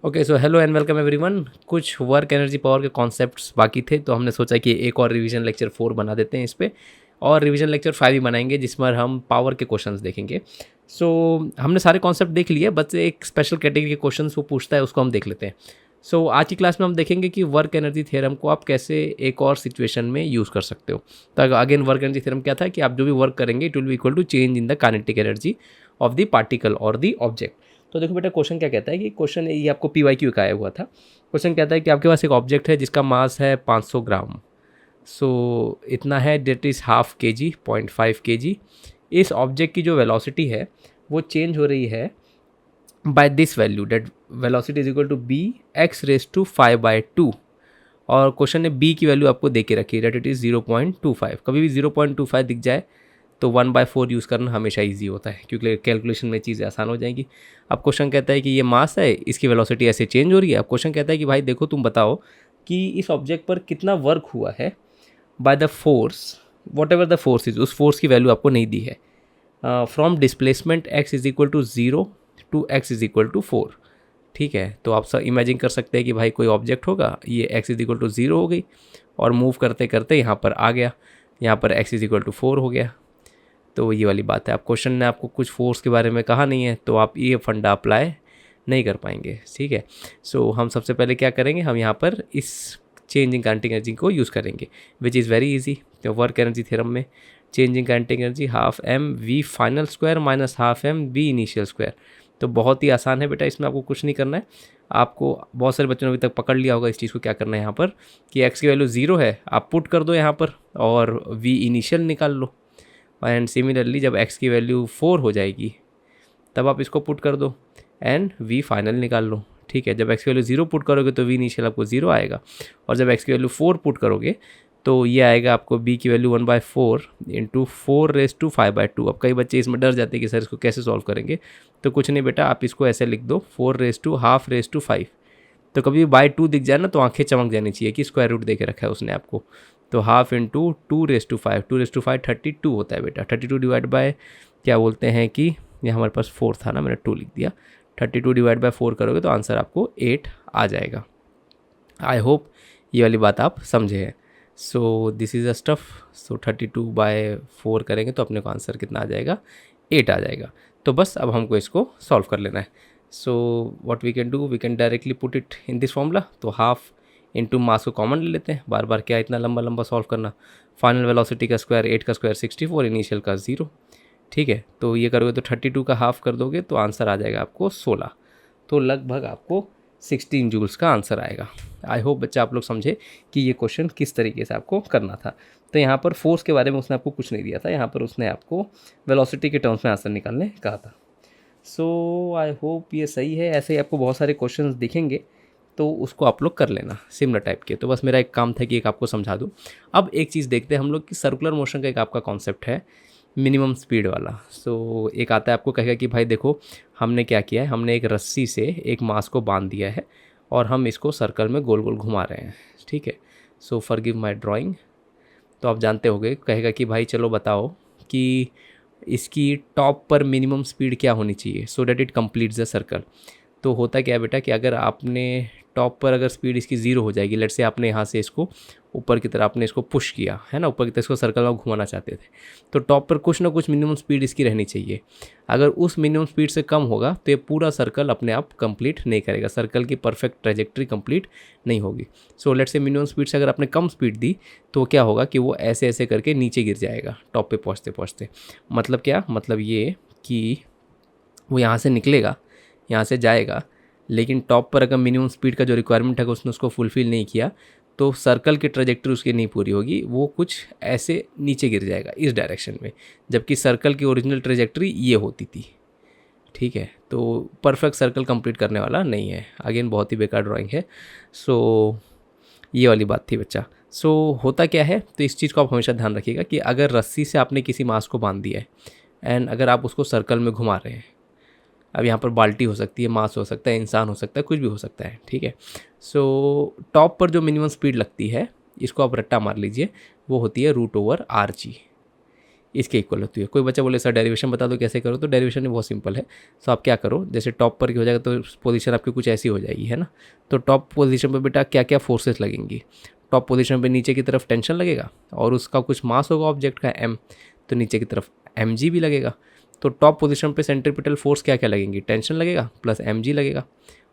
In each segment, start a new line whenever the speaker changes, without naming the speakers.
Okay, so hello and welcome everyone. कुछ work energy power के concepts बाकी थे, तो हमने सोचा कि एक और रिवीजन लेक्चर 4 बना देते हैं इस पे, और रिवीजन लेक्चर 5 भी बनाएंगे जिसमें हम पावर के क्वेश्चंस देखेंगे। सो हमने सारे कॉन्सेप्ट देख लिए, बस एक स्पेशल कैटेगरी के क्वेश्चंस वो पूछता है, उसको हम देख लेते हैं। सो आज की क्लास में हम देखेंगे कि वर्क एनर्जी थ्योरम को आप कैसे एक और सिचुएशन में यूज़ कर सकते हो। तो अगेन वर्क एनर्जी थ्योरम क्या था कि आप जो भी वर्क करेंगे it will be equal to change in the kinetic energy of the particle और द ऑब्जेक्ट। तो देखो बेटा, क्वेश्चन क्या कहता है कि क्वेश्चन ये आपको PYQ का आया हुआ था। क्वेश्चन कहता है कि आपके पास एक ऑब्जेक्ट है जिसका मास है 500 ग्राम। सो इतना है, that is half kg, 0.5 kg। इस ऑब्जेक्ट की जो वेलोसिटी है वो चेंज हो रही है by this value, that velocity is equal to b x raise to 5/2। और क्वेश्चन ने बी की वैल्यू आपको दे के रखी है, डेट इट इज़ 0.25। कभी भी 0.25 दिख जाए तो 1/4 यूज़ करना हमेशा ईजी होता है, क्योंकि कैलकुलेशन में चीज़ें आसान हो जाएंगी। अब क्वेश्चन कहता है कि ये मास है, इसकी वेलोसिटी ऐसे चेंज हो रही है। अब क्वेश्चन कहता है कि भाई देखो, तुम बताओ कि इस ऑब्जेक्ट पर कितना वर्क हुआ है by the force, whatever the force is, उस फोर्स की वैल्यू आपको नहीं दी है, from displacement x is equal to 0 to x is equal to 4। ठीक है, तो आप सब इमेजिन कर सकते हैं कि भाई कोई ऑब्जेक्ट होगा, ये x इज इक्वल टू 0 हो गई और मूव करते करते यहाँ पर आ गया, यहाँ पर x इज इक्वल टू 4 हो गया। तो ये वाली बात है। अब क्वेश्चन ने आपको कुछ फोर्स के बारे में कहा नहीं है, तो आप ये फंडा अप्लाई नहीं कर पाएंगे। ठीक है, सो हम सबसे पहले क्या करेंगे, हम यहाँ पर इस चेंजिंग काइनेटिक एनर्जी को यूज़ करेंगे, विच इज़ वेरी इजी। तो वर्क एनर्जी थ्योरम में changing kinetic energy half M V final square minus half M V initial square. तो बहुत ही आसान है बेटा, इसमें आपको कुछ नहीं करना है। आपको बहुत सारे बच्चों ने अभी तक पकड़ लिया होगा इस चीज़ को। क्या करना है यहाँ पर कि x की वैल्यू 0 है, आप पुट कर दो यहाँ पर और v इनिशियल निकाल लो। एंड सिमिलरली जब x की वैल्यू 4 हो जाएगी तब आप इसको पुट कर दो एंड v फाइनल निकाल लो। ठीक है, जब x की वैल्यू 0 पुट करोगे तो v इनिशियल आपको 0 आएगा, और जब x की वैल्यू 4 पुट करोगे तो ये आएगा आपको b की वैल्यू 1/4 इंटू 4^5/2। अब कई बच्चे इसमें डर जाते हैं कि सर इसको कैसे सॉल्व करेंगे, तो कुछ नहीं बेटा, आप इसको ऐसे लिख दो 4^12^5। तो कभी बाय 2 दिख जाए ना तो आंखें चमक जानी चाहिए कि स्क्वायर रूट दे के रखा है उसने आपको। तो हाफ इंटू 2^5, 2^5 32 होता है बेटा। 32 डिवाइड बाय क्या बोलते हैं कि ये हमारे पास 4 था ना, मैंने 2 लिख दिया। 32 डिवाइड बाय 4 करोगे तो आंसर आपको 8 आ जाएगा। आई होप ये वाली बात आप समझे हैं। So this is a stuff. So 32/4 करेंगे तो अपने को आंसर कितना आ जाएगा, 8 आ जाएगा। तो बस अब हमको इसको सॉल्व कर लेना है। So what we can do, we can directly put it in this formula. तो हाफ इंटू मास को कॉमन ले लेते हैं, बार बार क्या इतना लंबा लंबा सॉल्व करना। फाइनल वेलोसिटी का स्क्वायर 8 का स्क्वायर 64, इनिशियल का 0। ठीक है, तो ये करोगे तो 32 का हाफ कर दोगे तो आंसर आ जाएगा आपको 16। तो लगभग आपको 16 जूल्स का आंसर आएगा। आई होप बच्चा आप लोग समझे कि ये क्वेश्चन किस तरीके से आपको करना था। तो यहाँ पर फोर्स के बारे में उसने आपको कुछ नहीं दिया था, यहाँ पर उसने आपको वेलोसिटी के टर्म्स में आंसर निकालने कहा था। सो आई होप ये सही है। ऐसे ही आपको बहुत सारे क्वेश्चंस दिखेंगे तो उसको आप लोग कर लेना सिमिलर टाइप के। तो बस मेरा एक काम था कि एक आपको समझा दूँ। अब एक चीज़ देखते हैं हम लोग कि सर्कुलर मोशन का एक आपका कॉन्सेप्ट है मिनिमम स्पीड वाला। सो एक आता है आपको कहेगा कि भाई देखो, हमने क्या किया है, हमने एक रस्सी से एक मास को बांध दिया है और हम इसको सर्कल में गोल गोल घुमा रहे हैं। ठीक है, सो फॉरगिव माय ड्राइंग। तो आप जानते होंगे, कहेगा कि भाई चलो बताओ कि इसकी टॉप पर मिनिमम स्पीड क्या होनी चाहिए so that it completes the circle. तो होता क्या है बेटा कि अगर आपने टॉप पर अगर स्पीड इसकी 0 हो जाएगी, लेट से आपने यहाँ से इसको ऊपर की तरफ आपने इसको पुश किया है ना, ऊपर की तरफ इसको सर्कल में घुमाना चाहते थे, तो टॉप पर कुछ ना कुछ मिनिमम स्पीड इसकी रहनी चाहिए। अगर उस मिनिमम स्पीड से कम होगा तो ये पूरा सर्कल अपने आप कंप्लीट नहीं करेगा, सर्कल की परफेक्ट ट्रेजेक्ट्री कंप्लीट नहीं होगी। सो लेट से मिनिमम स्पीड से अगर आपने कम स्पीड दी तो क्या होगा कि वो ऐसे ऐसे करके नीचे गिर जाएगा टॉप पे पहुँचते पहुँचते। मतलब क्या, मतलब ये कि वो यहाँ से निकलेगा, यहाँ से जाएगा, लेकिन टॉप पर अगर मिनिमम स्पीड का जो रिक्वायरमेंट है उसने उसको फुलफ़िल नहीं किया तो सर्कल की ट्रेजेक्ट्री उसकी नहीं पूरी होगी, वो कुछ ऐसे नीचे गिर जाएगा इस डायरेक्शन में, जबकि सर्कल की ओरिजिनल ट्रेजेक्ट्री ये होती थी। ठीक है, तो परफेक्ट सर्कल कंप्लीट करने वाला नहीं है। अगेन बहुत ही बेकार ड्राइंग है। सो ये वाली बात थी बच्चा। सो होता क्या है, तो इस चीज़ को आप हमेशा ध्यान रखिएगा कि अगर रस्सी से आपने किसी मास को बांध दिया है एंड अगर आप उसको सर्कल में घुमा रहे हैं, अब यहाँ पर बाल्टी हो सकती है, मास हो सकता है, इंसान हो सकता है, कुछ भी हो सकता है। ठीक है, सो टॉप पर जो मिनिमम स्पीड लगती है, इसको आप रट्टा मार लीजिए, वो होती है √/RG। इसके इक्वल होती है। कोई बच्चा बोले सर डेरिवेशन बता दो कैसे करो, तो डेरिवेशन भी बहुत सिंपल है। सो आप क्या करो, जैसे टॉप पर की हो जाएगा तो पोजीशन आपकी कुछ ऐसी हो जाएगी, है ना। तो टॉप पोजीशन पर बेटा क्या क्या फोर्सेस लगेंगी, टॉप पोजीशन पे नीचे की तरफ टेंशन लगेगा और उसका कुछ मास होगा ऑब्जेक्ट का m, तो नीचे की तरफ mg भी लगेगा। तो टॉप पोजीशन पे सेंट्रीपिटल फोर्स क्या क्या लगेंगी, टेंशन लगेगा प्लस mg लगेगा,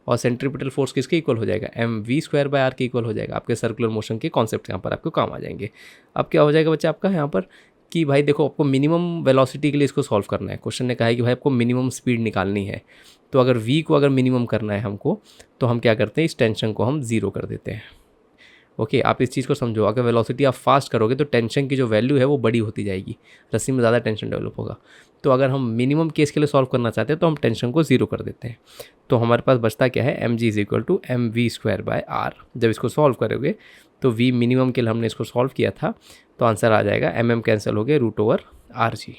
और सेंट्रीपिटल फोर्स किसके इक्वल हो जाएगा, mv² r के इक्वल हो जाएगा। आपके सर्कुलर मोशन के कॉन्सेप्ट यहाँ पर आपको काम आ जाएंगे। अब क्या हो जाएगा बच्चा आपका यहाँ पर कि भाई देखो आपको मिनिमम वेलोसिटी के लिए इसको सॉल्व करना है। क्वेश्चन ने कहा है कि भाई आपको मिनिमम स्पीड निकालनी है, तो अगर v को अगर मिनिमम करना है हमको, तो हम क्या करते हैं, इस टेंशन को हम 0 कर देते हैं। ओके आप इस चीज़ को समझो, अगर वेलोसिटी आप फास्ट करोगे तो टेंशन की जो वैल्यू है वो बड़ी होती जाएगी, रस्सी में ज़्यादा टेंशन डेवलप होगा। तो अगर हम मिनिमम केस के लिए सॉल्व करना चाहते हैं तो हम टेंशन को 0 कर देते हैं। तो हमारे पास बचता क्या है, mg is equal to mv²/r। जब इसको सॉल्व करोगे तो v मिनिमम के लिए हमने इसको सॉल्व किया था, तो आंसर आ जाएगा mm कैंसिल हो गया √/rg।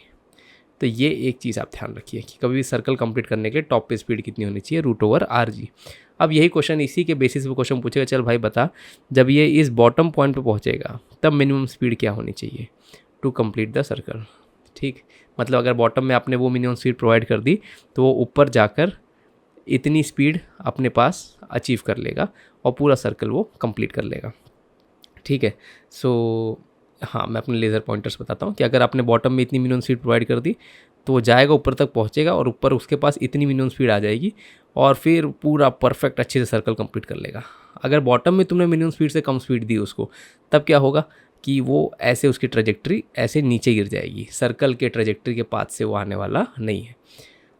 तो ये एक चीज़ आप ध्यान रखिए कि कभी भी सर्कल कंप्लीट करने के लिए टॉप पे स्पीड कितनी होनी चाहिए, √/rg। अब यही क्वेश्चन इसी के बेसिस पे क्वेश्चन पूछेगा, चल भाई बता जब ये इस बॉटम पॉइंट पे पहुंचेगा तब मिनिमम स्पीड क्या होनी चाहिए टू कंप्लीट द सर्कल। ठीक, मतलब अगर बॉटम में आपने वो मिनिमम स्पीड प्रोवाइड कर दी तो वो ऊपर जाकर इतनी स्पीड अपने पास अचीव कर लेगा और पूरा सर्कल वो कंप्लीट कर लेगा। ठीक है, सो हाँ मैं अपने लेज़र पॉइंटर्स बताता हूँ कि अगर आपने बॉटम में इतनी मिनिमम स्पीड प्रोवाइड कर दी तो वो जाएगा ऊपर तक पहुँचेगा और ऊपर उसके पास इतनी मिनिमम स्पीड आ जाएगी और फिर पूरा परफेक्ट अच्छे से सर्कल कंप्लीट कर लेगा। अगर बॉटम में तुमने मिनिमम स्पीड से कम स्पीड दी उसको, तब क्या होगा कि वो ऐसे उसकी ट्रेजेक्ट्री ऐसे नीचे गिर जाएगी, सर्कल के ट्रेजेक्ट्री के पाथ से वो आने वाला नहीं है।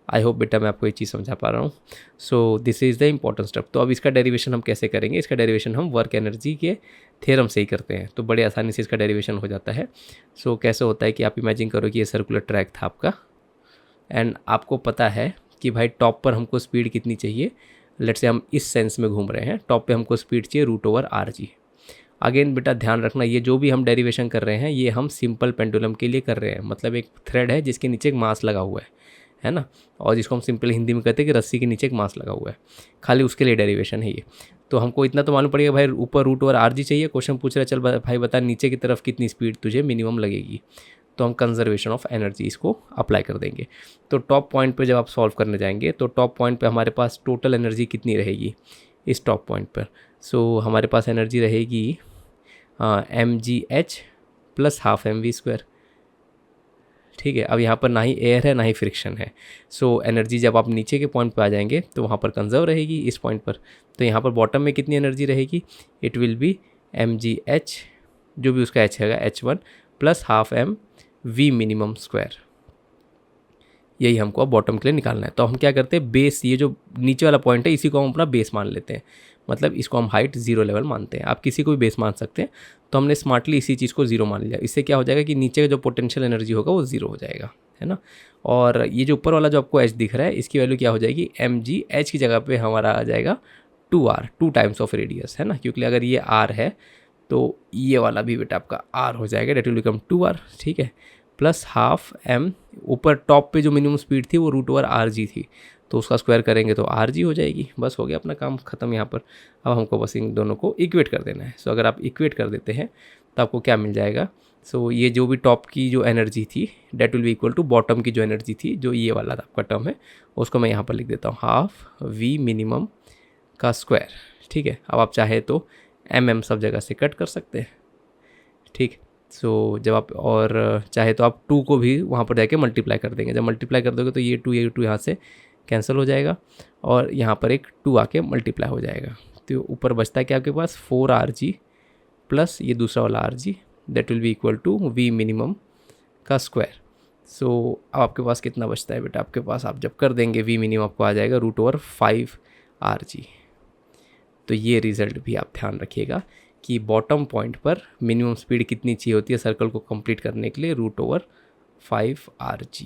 आई होप बेटा मैं आपको ये चीज़ समझा पा रहा हूँ। सो this is the important step. तो अब इसका डेरिवेशन हम कैसे करेंगे, इसका डेरिवेशन हम वर्क एनर्जी के थ्योरम से ही करते हैं, तो बड़े आसानी से इसका डेरिवेशन हो जाता है। सो कैसे होता है कि आप इमेजिन करो कि ये सर्कुलर ट्रैक था आपका एंड आपको पता है कि भाई टॉप पर हमको स्पीड कितनी चाहिए, लेट्स से हम इस सेंस में घूम रहे हैं, टॉप पे हमको स्पीड चाहिए √/rg। अगेन बेटा ध्यान रखना ये जो भी हम डेरिवेशन कर रहे हैं ये हम सिंपल पेंडुलम के लिए कर रहे हैं, मतलब एक थ्रेड है जिसके नीचे एक मास लगा हुआ है ना, और जिसको हम सिंपल हिंदी में कहते हैं कि रस्सी के नीचे एक मास लगा हुआ है, खाली उसके लिए डेरिवेशन है ये। तो हमको इतना तो मालूम पड़ेगा भाई ऊपर √/rg चाहिए, क्वेश्चन पूछ रहा है चल भाई बता नीचे की तरफ कितनी स्पीड तुझे मिनिमम लगेगी, तो हम कंजर्वेशन ऑफ एनर्जी इसको अप्लाई कर देंगे। तो टॉप पॉइंट पे जब आप सॉल्व करने जाएंगे तो टॉप पॉइंट पे हमारे पास टोटल एनर्जी कितनी रहेगी इस टॉप पॉइंट पर, सो हमारे पास एनर्जी रहेगी mgh प्लस हाफ mv²। ठीक है, अब यहाँ पर ना ही एयर है ना ही फ्रिक्शन है, सो एनर्जी जब आप नीचे के पॉइंट पे आ जाएंगे तो वहाँ पर कंजर्व रहेगी इस पॉइंट पर। तो यहाँ पर बॉटम में कितनी एनर्जी रहेगी, इट विल बी mgh जो भी उसका h हैगा h1 plus half mv minimum square. यही हमको अब बॉटम के लिए निकालना है। तो हम क्या करते हैं, बेस ये जो नीचे वाला पॉइंट है इसी को हम अपना बेस मान लेते हैं, मतलब इसको हम हाइट 0 लेवल मानते हैं। आप किसी को भी बेस मान सकते हैं, तो हमने स्मार्टली इसी चीज़ को 0 मान लिया। इससे क्या हो जाएगा कि नीचे का जो पोटेंशियल एनर्जी होगा वो 0 हो जाएगा, है ना। और ये जो ऊपर वाला जो आपको h दिख रहा है इसकी वैल्यू क्या हो जाएगी, mgh की जगह पे हमारा आ जाएगा 2r, 2 टाइम्स ऑफ रेडियस, है ना, क्योंकि अगर ये r है तो ये वाला भी बेटा आपका r हो जाएगा, डेट विल बिकम 2r। ठीक है, प्लस हाफ m, ऊपर टॉप पे जो मिनिमम स्पीड थी वो √/rg थी, तो उसका स्क्वायर करेंगे तो rg हो जाएगी। बस हो गया अपना काम ख़त्म यहाँ पर। अब हमको बस इन दोनों को इक्वेट कर देना है। सो अगर आप इक्वेट कर देते हैं तो आपको क्या मिल जाएगा, सो ये जो भी टॉप की जो एनर्जी थी that will be equal to bottom की जो एनर्जी थी, जो ये वाला आपका टर्म है उसको मैं यहाँ पर लिख देता हूँ हाफ v मिनिमम का स्क्वायर। ठीक है, अब आप चाहे तो mm सब जगह से कट कर सकते हैं। ठीक, सो जब आप और चाहे तो आप 2 को भी वहाँ पर जाके मल्टीप्लाई कर देंगे। जब मल्टीप्लाई कर दोगे तो ये 2 यहाँ से कैंसिल हो जाएगा और यहाँ पर एक 2 आके मल्टीप्लाई हो जाएगा। तो ऊपर बचता है कि आपके पास 4rg प्लस ये दूसरा वाला rg that will be equal to v minimum का स्क्वायर। सो अब आपके पास कितना बचता है बेटा, आपके पास आप जब कर देंगे v मिनिमम आपको आ जाएगा √5rg। तो ये रिज़ल्ट भी आप ध्यान रखिएगा कि बॉटम पॉइंट पर मिनिमम स्पीड कितनी चाहिए होती है सर्कल को कंप्लीट करने के लिए, √5rg।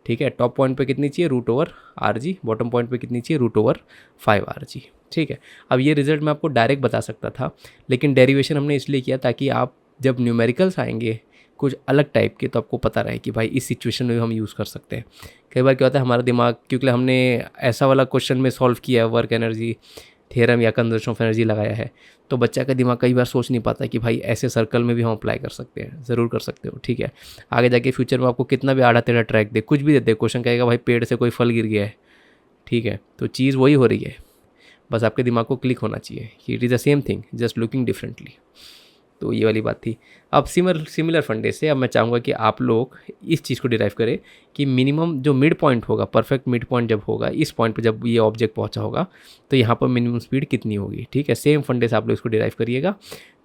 ठीक है, टॉप पॉइंट पे कितनी चाहिए, √/rg, बॉटम पॉइंट पे कितनी चाहिए, √5rg। ठीक है, अब ये रिजल्ट मैं आपको डायरेक्ट बता सकता था, लेकिन डेरिवेशन हमने इसलिए किया ताकि आप जब न्यूमेरिकल्स आएंगे कुछ अलग टाइप के तो आपको पता रहे कि भाई इस सिचुएशन में हम यूज़ कर सकते हैं। कई बार क्या होता है हमारा दिमाग, क्योंकि हमने ऐसा वाला क्वेश्चन में सॉल्व किया है वर्क एनर्जी थ्योरम या कंजर्वेशन ऑफ एनर्जी लगाया है, तो बच्चा का दिमाग कई बार सोच नहीं पाता कि भाई ऐसे सर्कल में भी हम अप्लाई कर सकते हैं। ज़रूर कर सकते हो, ठीक है। आगे जाके फ्यूचर में आपको कितना भी आड़ा टेढ़ा ट्रैक दे, कुछ भी दे दे, क्वेश्चन कहेगा भाई पेड़ से कोई फल गिर गया है, ठीक है, तो चीज़ वही हो रही है, बस आपके दिमाग को क्लिक होना चाहिए कि it is the same thing just looking differently. तो ये वाली बात थी। अब सिमिलर फंडे से अब मैं चाहूँगा कि आप लोग इस चीज़ को डिराइव करें कि मिनिमम जो मिड पॉइंट होगा, परफेक्ट मिड पॉइंट जब होगा, इस पॉइंट पे जब ये ऑब्जेक्ट पहुंचा होगा तो यहाँ पर मिनिमम स्पीड कितनी होगी, ठीक है। सेम फंडे से आप लोग इसको डिराइव करिएगा।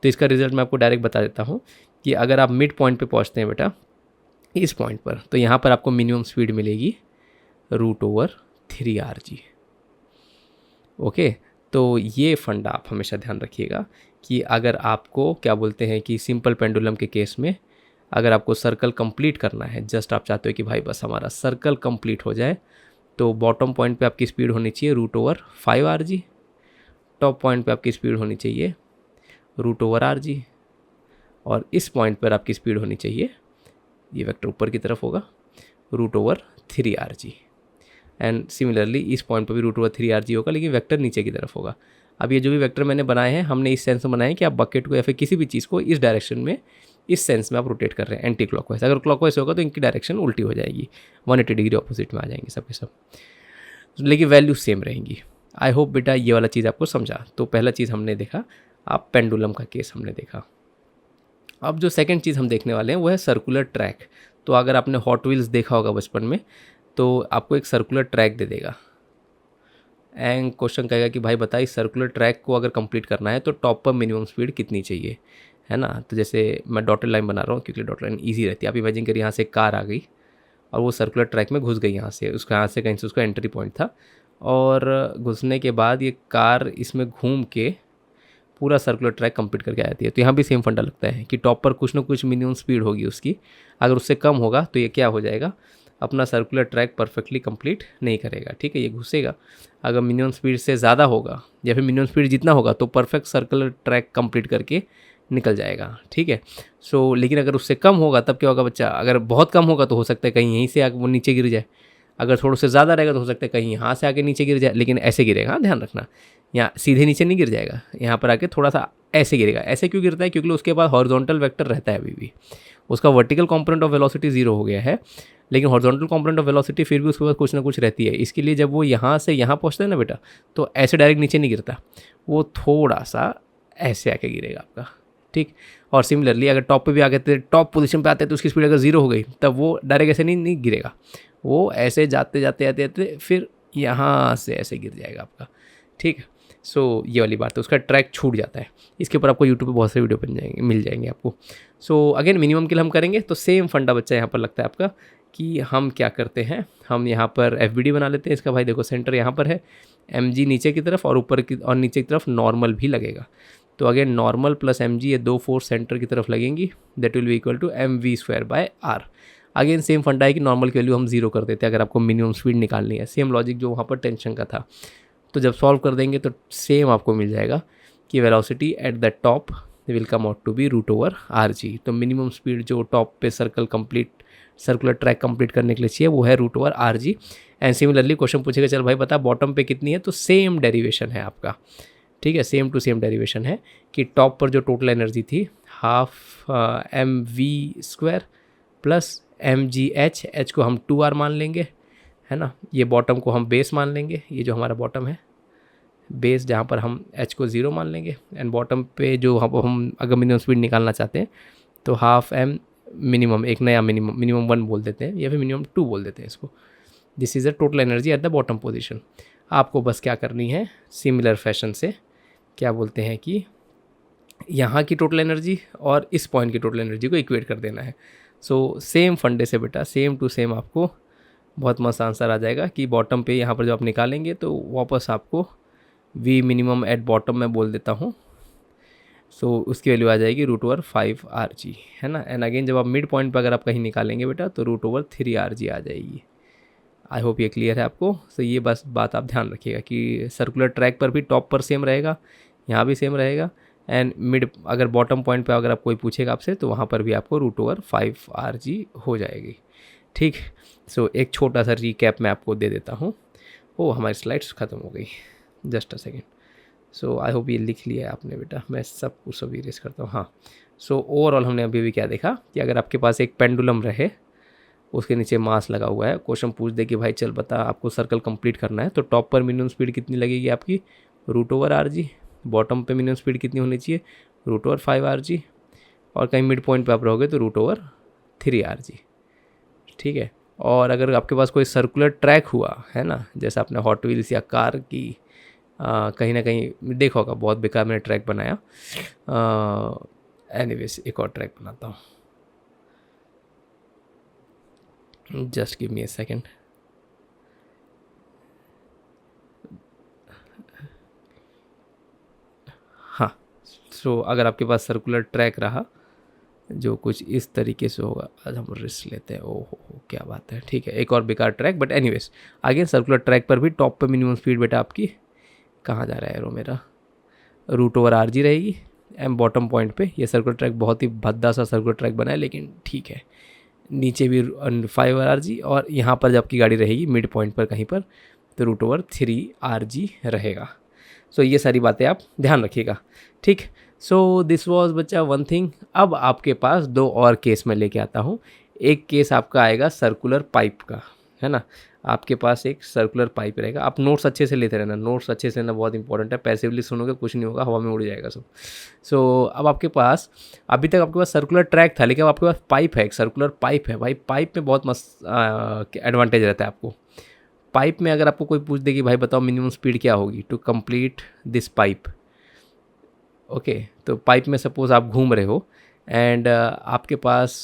तो इसका रिजल्ट मैं आपको डायरेक्ट बता देता हूँ कि अगर आप मिड पॉइंट पर पहुँचते हैं बेटा इस पॉइंट पर, तो यहाँ पर आपको मिनिमम स्पीड मिलेगी √3r(g). ओके, तो ये फंडा आप हमेशा ध्यान रखिएगा कि अगर आपको क्या बोलते हैं कि सिंपल पेंडुलम के केस में अगर आपको सर्कल कंप्लीट करना है, जस्ट आप चाहते हो कि भाई बस हमारा सर्कल कंप्लीट हो जाए, तो बॉटम पॉइंट पे आपकी स्पीड होनी चाहिए √5r(g), टॉप पॉइंट पे आपकी स्पीड होनी चाहिए √r(g), और इस पॉइंट पर आपकी स्पीड होनी चाहिए, ये वेक्टर ऊपर की तरफ होगा, √3r(g). एंड सिमिलरली इस पॉइंट पर भी √3r(g) होगा, लेकिन वेक्टर नीचे की तरफ होगा। अब ये जो भी वेक्टर मैंने बनाए हैं, हमने इस सेंस में बनाए हैं कि आप बकेट को या फिर किसी भी चीज़ को इस डायरेक्शन में, इस सेंस में आप रोटेट कर रहे हैं एंटी क्लॉकवाइज। अगर क्लॉकवाइज होगा तो इनकी डायरेक्शन उल्टी हो जाएगी, 180 डिग्री ऑपोजिट में आ जाएंगे सब के सब, लेकिन वैल्यू सेम रहेंगी। आई होप बेटा ये वाला चीज़ आपको समझा। तो पहला चीज़ हमने देखा, आप पेंडुलम का केस हमने देखा। अब जो सेकेंड चीज़ हम देखने वाले हैं वो है सर्कुलर ट्रैक। तो अगर आपने हॉट व्हील्स देखा होगा बचपन में, तो आपको एक सर्कुलर ट्रैक दे देगा एंड क्वेश्चन कहेगा कि भाई बताइए सर्कुलर ट्रैक को अगर कंप्लीट करना है तो टॉप पर मिनिमम स्पीड कितनी चाहिए, है ना। तो जैसे मैं डॉटेड लाइन बना रहा हूँ क्योंकि डॉटेड लाइन ईजी रहती है। आप इमेजिन करिए यहाँ से कार आ गई और वो सर्कुलर ट्रैक में घुस गई, यहाँ से कहीं से उसका एंट्री पॉइंट था, और घुसने के बाद ये कार इसमें घूम के पूरा सर्कुलर ट्रैक कंप्लीट करके आ जाती है। तो यहाँ भी सेम फंडा लगता है कि टॉप पर कुछ ना कुछ मिनिमम स्पीड होगी उसकी, अगर उससे कम होगा तो ये क्या हो जाएगा, अपना सर्कुलर ट्रैक परफेक्टली कंप्लीट नहीं करेगा, ठीक है, ये घुसेगा। अगर मिनिमम स्पीड से ज़्यादा होगा या फिर मिनिमम स्पीड जितना होगा तो परफेक्ट सर्कुलर ट्रैक कंप्लीट करके निकल जाएगा, ठीक है। सो लेकिन अगर उससे कम होगा तब क्या होगा बच्चा, अगर बहुत कम होगा तो हो सकता है कहीं यहीं से आगे वो नीचे गिर जाए, अगर थोड़ा से ज़्यादा रहेगा तो हो सकता है कहीं यहाँ से आके नीचे गिर जाए, लेकिन ऐसे गिरेगा, ध्यान रखना, यहाँ सीधे नीचे नहीं गिर जाएगा, यहाँ पर आके थोड़ा सा ऐसे गिरेगा। ऐसे क्यों गिरता है, क्योंकि उसके पास हॉरिजॉन्टल वेक्टर रहता है अभी भी, उसका वर्टिकल कंपोनेंट ऑफ वेलोसिटी 0 हो गया है, लेकिन हॉरिजॉन्टल कंपोनेंट ऑफ वेलोसिटी फिर भी उसके पास कुछ ना कुछ रहती है। इसके लिए जब वो यहाँ से यहाँ पहुँचता है ना बेटा, तो ऐसे डायरेक्ट नीचे नहीं गिरता, वो थोड़ा सा ऐसे आके गिरेगा आपका, ठीक। और सिमिलरली अगर टॉप पे भी आ गए थे, टॉप पोजीशन पे आते हैं तो उसकी स्पीड अगर 0 हो गई तब वो डायरेक्ट ऐसे नहीं गिरेगा, वो ऐसे जाते जाते आते आते फिर यहाँ से ऐसे गिर जाएगा आपका, ठीक है। सो ये वाली बात है, उसका ट्रैक छूट जाता है। इसके ऊपर आपको यूट्यूब पे बहुत सारे वीडियो बन जाएंगे, मिल जाएंगे आपको। सो अगेन मिनिमम के लिए हम करेंगे तो सेम फंडा बच्चा यहाँ पर लगता है आपका कि हम क्या करते हैं, हम यहाँ पर FBD बना लेते हैं इसका। भाई देखो सेंटर यहाँ पर है, mg नीचे की तरफ और ऊपर की और नीचे की तरफ नॉर्मल भी लगेगा। तो अगेन नॉर्मल प्लस mg, ये दो फोर्स सेंटर की तरफ लगेंगी, that will be equal to mv²/r। Again same फंडा है कि नॉर्मल की वैल्यू हम 0 कर देते हैं अगर आपको मिनिमम स्पीड निकालनी है। सेम लॉजिक जो वहाँ पर टेंशन का था। तो जब सॉल्व कर देंगे तो सेम आपको मिल जाएगा कि velocity at the top will come out to be √r(g). तो मिनिमम स्पीड जो टॉप पे सर्कुलर ट्रैक कंप्लीट करने के लिए चाहिए वो है √r(g). एंड सिमिलरली क्वेश्चन पूछेगा चल भाई बता बॉटम पे कितनी है, तो सेम डेरिवेशन है आपका, ठीक है, सेम टू सेम डेरिवेशन है कि टॉप पर जो टोटल एनर्जी थी 1/2 mv² प्लस mgh, h को हम 2r मान लेंगे, है ना। ये बॉटम को हम बेस मान लेंगे, ये जो हमारा बॉटम है बेस, जहाँ पर हम h को 0 मान लेंगे। एंड बॉटम पे जो हम अगर मिनिमम स्पीड निकालना चाहते हैं तो 1/2 m मिनिमम, एक नया मिनिमम 1 बोल देते हैं या फिर मिनिमम 2 बोल देते हैं इसको। This is the total energy at the bottom position. आपको बस क्या करनी है, सिमिलर फैशन से क्या बोलते हैं कि यहाँ की टोटल एनर्जी और इस पॉइंट की टोटल एनर्जी को इक्वेट कर देना है। सो सेम फंडे से बेटा सेम टू सेम आपको बहुत मस्त आंसर आ जाएगा कि बॉटम पे यहाँ पर जब आप निकालेंगे तो वापस आपको v मिनिमम एट बॉटम में बोल देता हूँ, सो उसकी वैल्यू आ जाएगी √5r(g), है ना। एंड अगेन जब आप मिड पॉइंट पर अगर आप कहीं निकालेंगे बेटा तो √3r(g) आ जाएगी। आई होप ये क्लियर है आपको। तो ये बस बात आप ध्यान रखिएगा कि सर्कुलर ट्रैक पर भी टॉप पर सेम रहेगा, यहाँ भी सेम रहेगा, एंड मिड अगर बॉटम पॉइंट पे अगर आप कोई पूछेगा आपसे तो वहाँ पर भी आपको √5r(g) हो जाएगी, ठीक। सो एक छोटा सा रिकैप मैं आपको दे देता हूँ। हमारी स्लाइड्स ख़त्म हो गई, just a second. So I hope ये लिख लिया है आपने बेटा, मैं सब कुछ सब इरेज करता हूँ। हाँ, सो ओवरऑल हमने अभी भी क्या देखा कि अगर आपके पास एक पेंडुलम रहे, उसके नीचे मास लगा हुआ है, क्वेश्चन पूछ दे कि भाई चल बता आपको सर्कल कंप्लीट करना है, तो टॉप पर मिनिमम स्पीड कितनी लगेगी आपकी, √r(g), बॉटम पे मिनिमम स्पीड कितनी होनी चाहिए, √5r(g), और कहीं मिड पॉइंट पे आप रहोगे तो √3r(g), ठीक है। और अगर आपके पास कोई सर्कुलर ट्रैक हुआ है ना, जैसे आपने हॉट व्हील्स या कार की कहीं ना कहीं देखा होगा, बहुत बेकार मैंने ट्रैक बनाया, एनीवेज एक और ट्रैक बनाता हूँ, जस्ट गिव मी ए सेकेंड। हाँ, सो अगर आपके पास सर्कुलर ट्रैक रहा जो कुछ इस तरीके से होगा, आज हम रिस्क लेते हैं, ओहो क्या बात है, ठीक है, एक और बेकार ट्रैक, बट एनीवेज आगे सर्कुलर ट्रैक पर भी टॉप पे मिनिमम स्पीड बेटा आपकी कहाँ जा रहा है, रो मेरा, √r(g) रहेगी, एम बॉटम पॉइंट पे। ये सर्कुलर ट्रैक बहुत ही भद्दा सा सर्कुलर ट्रैक बना है, लेकिन ठीक है, नीचे भी 5r(g), और यहाँ पर जब आपकी गाड़ी रहेगी मिड पॉइंट पर कहीं पर, तो √3r(g) रहेगा। सो ये सारी बातें आप ध्यान रखिएगा, ठीक। सो दिस वाज बच्चा वन थिंग। अब आपके पास दो और केस मैं लेके आता हूँ। एक केस आपका आएगा सर्कुलर पाइप का, है ना, आपके पास एक सर्कुलर पाइप रहेगा। आप नोट्स अच्छे से लेते रहना, नोट्स अच्छे से लेना बहुत इंपॉर्टेंट है, पैसिवली सुनोगे कुछ नहीं होगा, हवा में उड़ जाएगा सब। सो अब आपके पास, अभी तक आपके पास सर्कुलर ट्रैक था, लेकिन अब आपके पास पाइप है, एक सर्कुलर पाइप है। भाई पाइप में बहुत मस्त एडवांटेज रहता है आपको। पाइप में अगर आपको कोई पूछ दे कि भाई बताओ मिनिमम स्पीड क्या होगी to complete this pipe, okay, तो पाइप में सपोज आप घूम रहे हो एंड आपके पास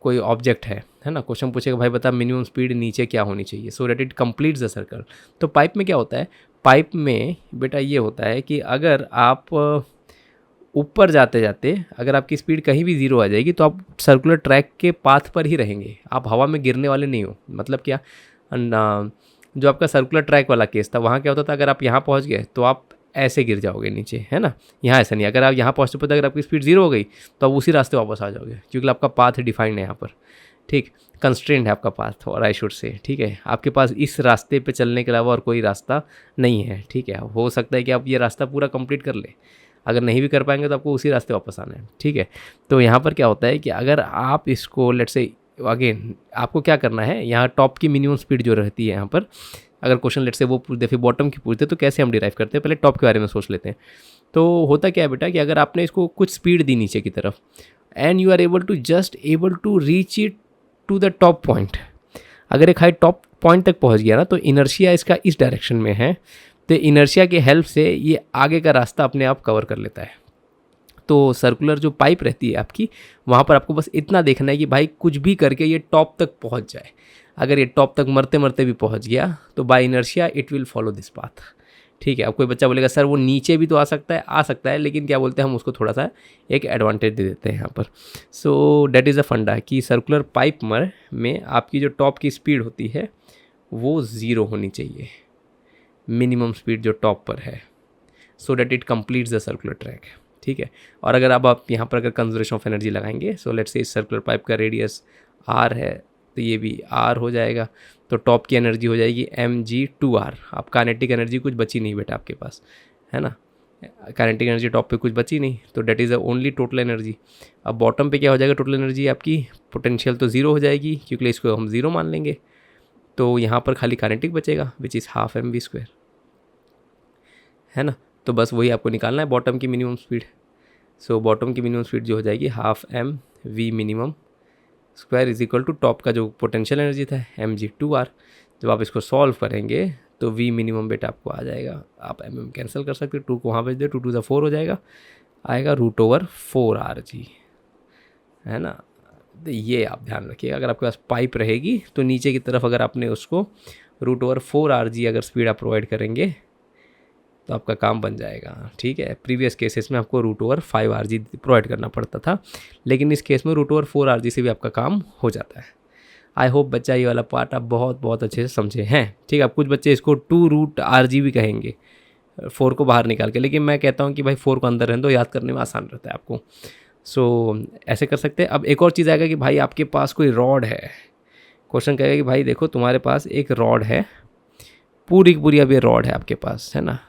कोई ऑब्जेक्ट है ना, क्वेश्चन पूछेगा भाई बता मिनिमम स्पीड नीचे क्या होनी चाहिए so that it completes the circle. तो पाइप में क्या होता है, पाइप में बेटा ये होता है कि अगर आप ऊपर जाते जाते अगर आपकी स्पीड कहीं भी ज़ीरो आ जाएगी तो आप सर्कुलर ट्रैक के पाथ पर ही रहेंगे, आप हवा में गिरने वाले नहीं हो। मतलब क्या, जो आपका सर्कुलर ट्रैक वाला केस था वहाँ क्या होता था, अगर आप यहाँ पहुँच गए तो आप ऐसे गिर जाओगे नीचे, है ना। यहाँ ऐसा नहीं, अगर आप यहाँ पहुँचते पहुँचते अगर आपकी स्पीड ज़ीरो हो गई तो आप उसी रास्ते वापस आ जाओगे, क्योंकि आपका पाथ डिफाइंड है यहाँ पर, ठीक, कंस्ट्रेंट है आपका पाथ, और आई शुड से, ठीक है, आपके पास इस रास्ते पे चलने के अलावा और कोई रास्ता नहीं है, ठीक है। हो सकता है कि आप ये रास्ता पूरा कंप्लीट कर ले, अगर नहीं भी कर पाएंगे तो आपको उसी रास्ते वापस आना है, ठीक है। तो यहाँ पर क्या होता है कि अगर आप इसको लेट्स से अगेन आपको क्या करना है, यहाँ टॉप की मिनिमम स्पीड जो रहती है यहाँ पर, अगर क्वेश्चन लेट से वो पूछ दे फिर बॉटम की पूछते तो कैसे हम डिराइव करते हैं, पहले टॉप के बारे में सोच लेते हैं। तो होता क्या है बेटा कि अगर आपने इसको कुछ स्पीड दी नीचे की तरफ and you are able to just able to reach it to the top point, अगर एक हाई टॉप पॉइंट तक पहुंच गया ना तो इनर्शिया इसका इस डायरेक्शन में है, तो इनर्शिया के हेल्प से ये आगे का रास्ता अपने आप कवर कर लेता है। तो सर्कुलर जो पाइप रहती है आपकी, वहाँ पर आपको बस इतना देखना है कि भाई कुछ भी करके ये टॉप तक पहुँच जाए। अगर ये टॉप तक मरते मरते भी पहुँच गया तो by inertia it will follow this path, ठीक है। अब कोई बच्चा बोलेगा सर वो नीचे भी तो आ सकता है, लेकिन क्या बोलते हैं हम उसको थोड़ा सा एक एडवांटेज दे देते हैं यहाँ पर। सो डैट इज़ अ फंडा कि सर्कुलर पाइप में आपकी जो टॉप की स्पीड होती है वो ज़ीरो होनी चाहिए, मिनिमम स्पीड जो टॉप पर है, so that it completes the circular track, ठीक है। और अगर अब आप यहाँ पर अगर कंजर्वेशन ऑफ एनर्जी लगाएंगे, सो लेट्स से इस सर्कुलर पाइप का रेडियस r है तो ये भी r हो जाएगा, तो टॉप की एनर्जी हो जाएगी mg2r। अब काइनेटिक एनर्जी कुछ बची नहीं बेटा आपके पास, है ना, काइनेटिक एनर्जी टॉप पे कुछ बची नहीं, तो that is the only total energy. अब बॉटम पे क्या हो जाएगा, टोटल एनर्जी आपकी पोटेंशियल तो ज़ीरो हो जाएगी क्योंकि इसको हम ज़ीरो मान लेंगे, तो यहाँ पर खाली काइनेटिक बचेगा विच इज़ ½ mv², है ना। तो बस वही आपको निकालना है बॉटम की मिनिमम स्पीड। सो बॉटम की मिनिमम स्पीड जो हो जाएगी ½ mv minimum square is equal to top का जो पोटेंशियल एनर्जी था mg2r। जब आप इसको सॉल्व करेंगे तो v मिनिमम बेटा आपको आ जाएगा, आप mm कैंसिल कर सकते हो, 2 को वहाँ भेज दे, 2 to the 4 हो जाएगा, आएगा √4rg, है ना। तो ये आप ध्यान रखिएगा, अगर आपके पास पाइप रहेगी तो नीचे की तरफ अगर आपने उसको √4rg अगर स्पीड आप प्रोवाइड करेंगे तो आपका काम बन जाएगा, ठीक है। प्रीवियस केसेस में आपको √5rg प्रोवाइड करना पड़ता था, लेकिन इस केस में √4rg से भी आपका काम हो जाता है। आई होप बच्चा ये वाला पार्ट आप बहुत बहुत अच्छे से समझे हैं, ठीक है। अब कुछ बच्चे इसको 2√rg भी कहेंगे 4 को बाहर निकाल के, लेकिन मैं कहता हूँ कि भाई 4 को अंदर रहने दो, याद करने में आसान रहता है आपको। सो ऐसे कर सकते हैं। अब एक और चीज़ आएगा कि भाई आपके पास कोई रॉड है, क्वेश्चन कहेगा कि भाई देखो तुम्हारे पास एक रॉड है, पूरी की पूरी अब ये रॉड है आपके पास, है ना,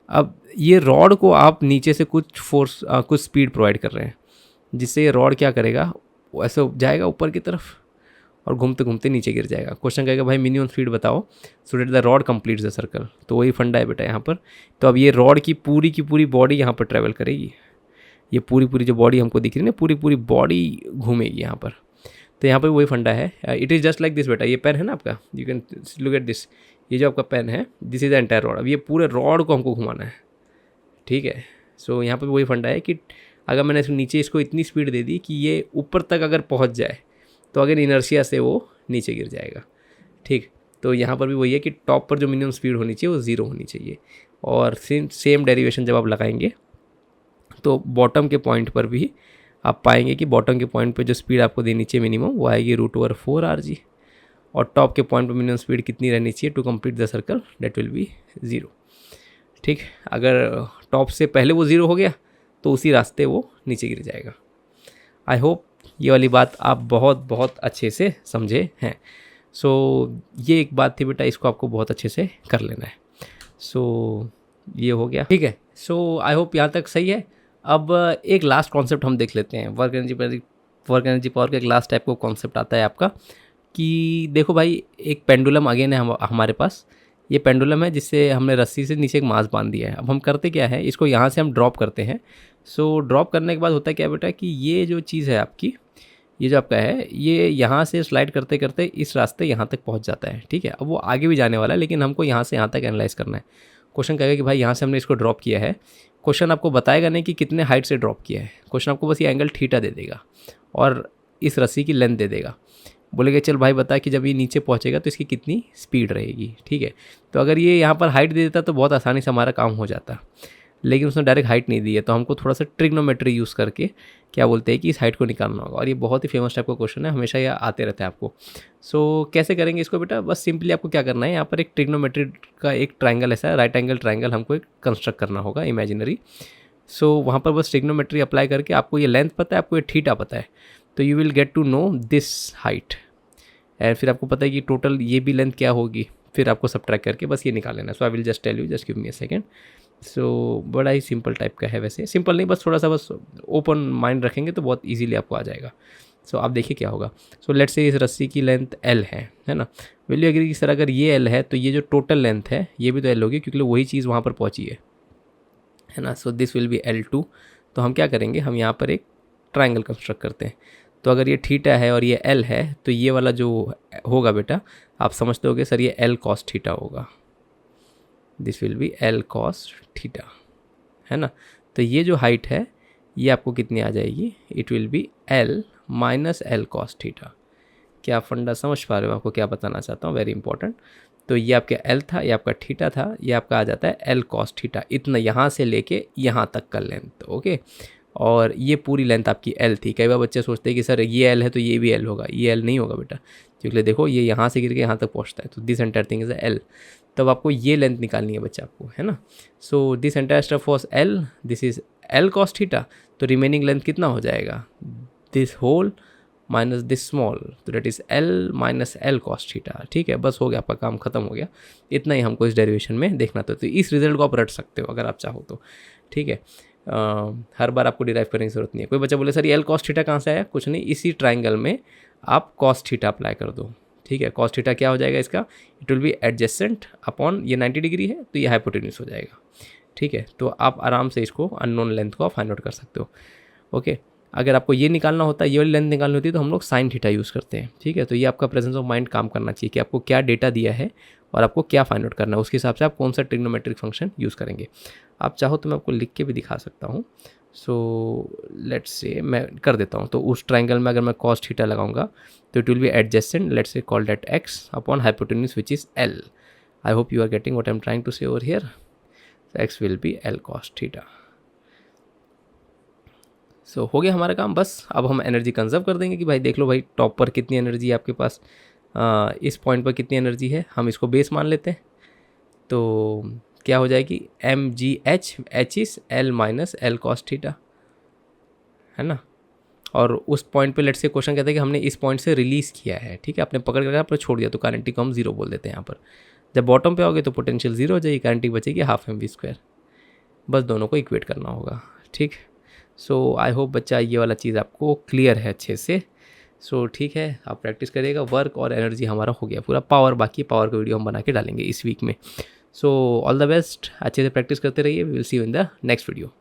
अब ये रॉड को आप नीचे से कुछ फोर्स कुछ स्पीड प्रोवाइड कर रहे हैं, जिससे ये रॉड क्या करेगा, वो ऐसे जाएगा ऊपर की तरफ और घूमते घूमते नीचे गिर जाएगा। क्वेश्चन कहेगा भाई मिनिमम स्पीड बताओ so that the rod completes the circle. तो वही फंडा है बेटा यहाँ पर। तो अब ये रॉड की पूरी बॉडी यहाँ पर ट्रैवल करेगी, ये पूरी जो बॉडी हमको दिख रही है ना, पूरी बॉडी घूमेगी यहाँ पर। तो यहाँ पर वही फंडा है। It is just like this बेटा, ये पेन है ना आपका, you can look at this, ये जो आपका पेन है this is the entire rod. अब ये पूरे रॉड को हमको घुमाना है, ठीक है। सो यहाँ पर वही फंडा है कि अगर मैंने नीचे इसको इतनी स्पीड दे दी कि ये ऊपर तक अगर पहुँच जाए तो अगर इनर्शिया से वो नीचे गिर जाएगा, ठीक। तो यहाँ पर भी वही है कि टॉप पर जो मिनिमम स्पीड होनी चाहिए वो 0 होनी चाहिए। और सेम डेरिवेशन जब आप लगाएंगे तो बॉटम के पॉइंट पर भी आप पाएंगे कि बॉटम के पॉइंट पे जो स्पीड आपको देनी चाहिए मिनिमम वो आएगी √4 RG, और टॉप के पॉइंट पर मिनिमम स्पीड कितनी रहनी चाहिए to complete the circle, that will be 0, ठीक। अगर टॉप से पहले वो 0 हो गया तो उसी रास्ते वो नीचे गिर जाएगा। आई होप ये वाली बात आप बहुत अच्छे से समझे हैं। सो ये एक बात थी बेटा, इसको आपको बहुत अच्छे से कर लेना है। सो ये हो गया, ठीक है। सो आई होप यहाँ तक सही है। अब एक लास्ट कॉन्सेप्ट हम देख लेते हैं। वर्क एनर्जी पावर का एक लास्ट टाइप का कॉन्सेप्ट आता है आपका कि देखो भाई, एक पेंडुलम अगेन है हमारे पास। ये पेंडुलम है जिससे हमने रस्सी से नीचे एक मास बांध दिया है। अब हम करते क्या है, इसको यहाँ से हम ड्रॉप करते हैं। सो ड्रॉप करने के बाद होता है क्या बेटा कि ये जो चीज़ है आपकी, ये जो आपका है, ये यहाँ से स्लाइड करते करते इस रास्ते यहाँ तक पहुँच जाता है, ठीक है। अब वो आगे भी जाने वाला है, लेकिन हमको यहाँ से यहाँ तक एनालाइज करना है। क्वेश्चन कहेगा कि भाई यहाँ से हमने इसको ड्रॉप किया है। क्वेश्चन आपको बताएगा नहीं कि कितने हाइट से ड्रॉप किया है, क्वेश्चन आपको बस ये एंगल थीटा दे देगा और इस रस्सी की लेंथ दे देगा। बोलेगा चल भाई बता कि जब ये नीचे पहुँचेगा तो इसकी कितनी स्पीड रहेगी, ठीक है। तो अगर ये यहाँ पर हाइट दे देता तो बहुत आसानी से हमारा काम हो जाता, लेकिन उसने डायरेक्ट हाइट नहीं दी है। तो हमको थोड़ा सा ट्रिग्नोमेट्री यूज़ करके क्या बोलते हैं कि इस हाइट को निकालना होगा। और ये बहुत ही फेमस टाइप का क्वेश्चन है, हमेशा ये आते रहता है आपको। सो कैसे करेंगे इसको बेटा, बस सिंपली आपको क्या करना है, यहाँ पर एक ट्रिग्नोमेट्री का एक ट्राइंगल ऐसा है, राइट एंगल ट्राइंगल हमको एक कंस्ट्रक्ट करना होगा इमेजिनरी। सो वहाँ पर बस ट्रिग्नोमेट्री अप्लाई करके, आपको ये लेंथ पता है, आपको ये थीटा पता है, तो you will get to know this height. And फिर आपको पता है कि टोटल ये भी लेंथ क्या होगी, फिर आपको सब्ट्रैक्ट करके बस ये निकाल लेना है। So I will just tell you, just give me a second. So बड़ा ही सिंपल टाइप का है, वैसे सिंपल नहीं, बस थोड़ा सा बस ओपन माइंड रखेंगे तो बहुत इजीली आपको आ जाएगा। सो आप देखिए क्या होगा। सो लेट्स से इस रस्सी की लेंथ L है ना। विल यू एग्री कि सर अगर ये L है तो ये जो टोटल लेंथ है ये भी तो L होगी, क्योंकि वही चीज़ वहाँ पर पहुँची है ना। So this will be L2। तो हम क्या करेंगे, हम यहाँ पर एक ट्राइंगल कंस्ट्रक्ट करते हैं। तो अगर ये थीटा है और ये L है तो ये वाला जो होगा बेटा, आप समझते होगे सर ये L cos थीटा होगा। This will be L cos theta, है ना। तो ये जो हाइट है ये आपको कितनी आ जाएगी, it will be L minus L cos theta. क्या फंडा समझ पा रहे हो, आपको क्या बताना चाहता हूँ, वेरी इंपॉर्टेंट। तो ये आपका L था, ये आपका थीटा था, ये आपका आ जाता है L cos थीटा, इतना यहाँ से लेके यहाँ तक का लेंथ, ओके। और ये पूरी लेंथ आपकी L थी। कई बार बच्चे सोचते हैं कि सर ये L है तो ये भी L होगा, ये L नहीं होगा बेटा, क्योंकि देखो ये यहाँ से गिर के यहाँ तक पहुँचता है, तो this entire thing is L। तब आपको ये लेंथ निकालनी है बच्चा आपको, है ना। So this entire stuff was L, this is L cos theta. तो रिमेनिंग लेंथ कितना हो जाएगा, this whole minus this small, तो that is L minus L cos theta, ठीक है। बस हो गया, आपका काम खत्म हो गया। इतना ही हमको इस डेरिवेशन में देखना था। तो इस रिजल्ट को आप रट सकते हो अगर आप चाहो तो, ठीक है। हर बार आपको डिराइव करने की जरूरत नहीं है। कोई बच्चा बोले सर ये L cos थीटा कहाँ से आया, कुछ नहीं, इसी ट्राइंगल में आप cos थीटा अप्लाई कर दो, ठीक है। cos थीटा क्या हो जाएगा इसका, it will be adjacent upon, ये 90 डिग्री है तो ये हाइपोटेन्यूज हो जाएगा, ठीक है। तो आप आराम से इसको अननोन लेंथ को आप फाइंड आउट कर सकते हो, ओके। अगर आपको ये निकालना होता है, ये वाली लेंथ निकालनी होती है तो हम लोग साइन थीटा यूज़ करते हैं, ठीक है। तो ये आपका प्रेजेंस ऑफ माइंड काम करना चाहिए कि आपको क्या डेटा दिया है और आपको क्या फाइंड आउट करना है, उसके हिसाब से आप कौन सा ट्रिग्नोमेट्रिक फंक्शन यूज़ करेंगे। आप चाहो तो मैं आपको लिख के भी दिखा सकता हूँ। सो लेट्स से मैं कर देता हूँ। तो उस ट्राइंगल में अगर मैं cos थीटा लगाऊंगा तो it will be adjacent, let's say call that x upon hypotenuse which is L। I hope you are getting what I am trying to say over here. x will be L cos theta. So हो गया हमारा काम। बस अब हम energy conserve कर देंगे कि भाई देख लो भाई टॉप पर कितनी एनर्जी है आपके पास, इस पॉइंट पर कितनी एनर्जी है, हम इसको बेस मान लेते हैं। तो क्या हो जाएगी, mgh is L minus L cos theta, है ना। और उस पॉइंट पे लेट्स से क्वेश्चन कहता है कि हमने इस पॉइंट से रिलीज़ किया है, ठीक है, आपने पकड़ कर आपने छोड़ दिया, तो काइनेटिक को हम 0 बोल देते हैं यहाँ पर। जब बॉटम पे आओगे तो पोटेंशियल 0 हो जाएगी, काइनेटिक बचेगी ½ mv²। बस दोनों को इक्वेट करना होगा, ठीक। सो आई होप बच्चा ये वाला चीज़ आपको क्लियर है अच्छे से। सो ठीक है, आप प्रैक्टिस करिएगा। वर्क और एनर्जी हमारा हो गया पूरा। पावर, बाकी पावर का वीडियो हम बना के डालेंगे इस वीक में। सो ऑल द बेस्ट, अच्छे से प्रैक्टिस करते रहिए। We will see you in the next video.